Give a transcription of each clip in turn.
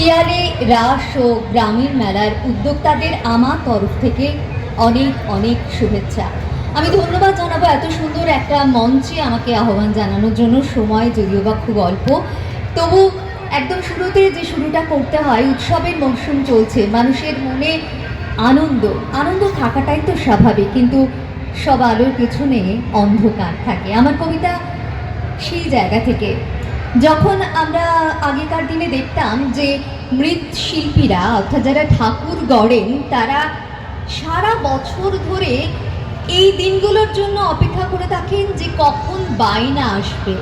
পিয়ালে রাস ও গ্রামীণ মেলার উদ্যোক্তাদের আমার তরফ থেকে অনেক অনেক শুভেচ্ছা। আমি ধন্যবাদ জানাবো এত সুন্দর একটা মঞ্চে আমাকে আহ্বান জানানোর জন্য। সময় যদিও বা খুব অল্প, তবু একদম শুরুতে যে শুরুটা করতে হয়, উৎসবের মরশুম চলছে, মানুষের মনে আনন্দ আনন্দ থাকাটাই তো স্বাভাবিক, কিন্তু সব আলোর পেছনে অন্ধকার থাকে। আমার কবিতা সেই জায়গা থেকে। যখন আমরা আগেকার দিনে দেখতাম যে মৃৎশিল্পীরা, অর্থাৎ যারা ঠাকুর গড়েন, তারা সারা বছর ধরে এই দিনগুলোর জন্য অপেক্ষা করে থাকেন যে কখন বায়না আসবে,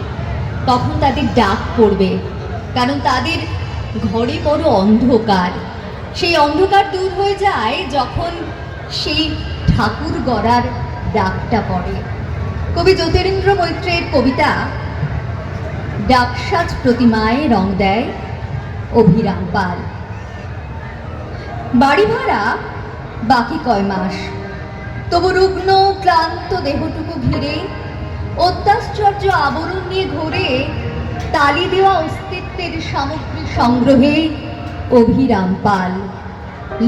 কখন তাদের ডাক পড়বে, কারণ তাদের ঘরে বড় অন্ধকার। সেই অন্ধকার দূর হয়ে যায় যখন সেই ঠাকুর গড়ার ডাকটা পড়ে। কবি জ্যোতিরিন্দ্র মৈত্রের কবিতা ডাকসাজ প্রতিমায় রং দেয় অভিরাম পাল। বাড়ি ভাড়া বাকি কয় মাস, তবু রুগ্ন ক্লান্ত দেহটুকু ঘিরে অত্যাশ্চর্য আবরণ নিয়ে ঘোরে তালি দেওয়া অস্তিত্বের সামগ্রী সংগ্রহে অভিরাম পাল।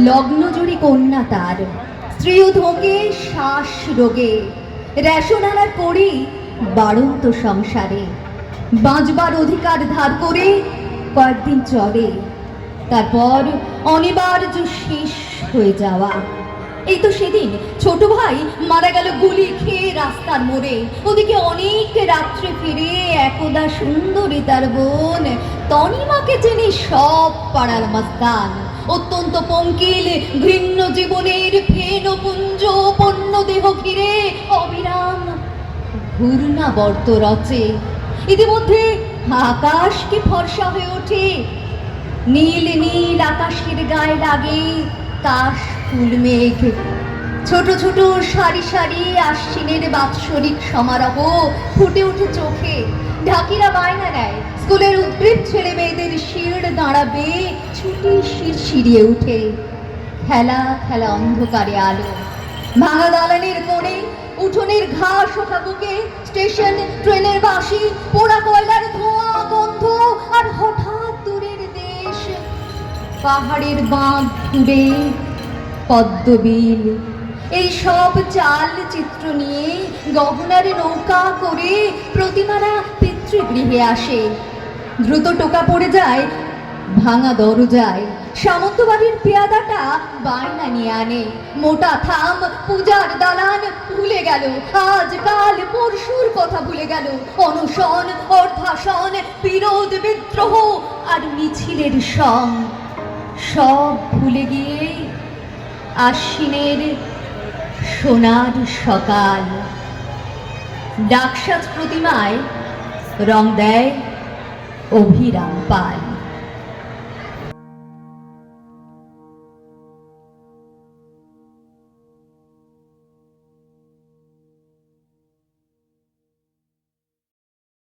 লগ্নজুড়ি কন্যা তার, স্ত্রীও ধোঁকে শ্বাস রোগে, রেশন আনার করি বাড়ন্ত সংসারে, বাঁচবার অধিকার ধার করে কয়েকদিন চলে, তারপর অনিবার্য শেষ হয়ে যাওয়া। এই তো সেদিন ছোট ভাই মারা গেল গুলি খেয়ে রাস্তার মোড়ে। ওদিকে অনেক রাত্রে ফিরে একদা সুন্দরী তার বোন তনিমাকে চেনে সব পাড়ার মাস্তান। অত্যন্ত পঙ্কিল ঘৃণ্য জীবনের ফেন পুঞ্জ পণ্য দেহ ঘিরে অবিরাম ঘূর্ণাবর্ত রচে। ইতিমধ্যে আকাশ কি ফর্সা হয়ে ওঠে, নীল নীল আকাশের গায়ে লাগে কাশ ফুল মেঘ। ছোট ছোট সারি সারি আশ্বিনের বাৎসরিক সমারোহ ফুটে ওঠে চোখে। ঢাকিরা বায়না নেয় স্কুলের উদ্গ্রীব ছেলে মেয়েদের শির দাঁড়াবে, ছুটি শির শিরিয়ে উঠে। খেলা খেলা অন্ধকারে আলো, ভাঙা দালানের কোণে উঠোনের ঘাস ওঠা বুকে, স্টেশন ট্রেনের বাঁশি, পোড়া কয়লার ধোঁয়া গন্ধ, আর হঠাৎ দূরের দেশ পাহাড়ের বাঁধ ঘুরে পদ্মবিল। এই সব চাল চিত্র নিয়ে গহনার নৌকা করে প্রতিমারা পিতৃগৃহে আসে। দ্রুত টোকা পড়ে যায় ভাঙা দরজায়, সামন্ত বাড়ির পেয়াদাটা বায়না নিয়ে আনে। মোটা থাম, পূজার দালান ভুলে গেল, আজ কাল পরশুর কথা ভুলে গেল। অনশন, অর্ধাসন, বিরোধ, বিদ্রোহ আর মিছিলের সং সব ভুলে গিয়ে আশ্বিনের সোনার সকাল। ডাকসাজ প্রতিমায় রং দেয় অভিরাম পাল।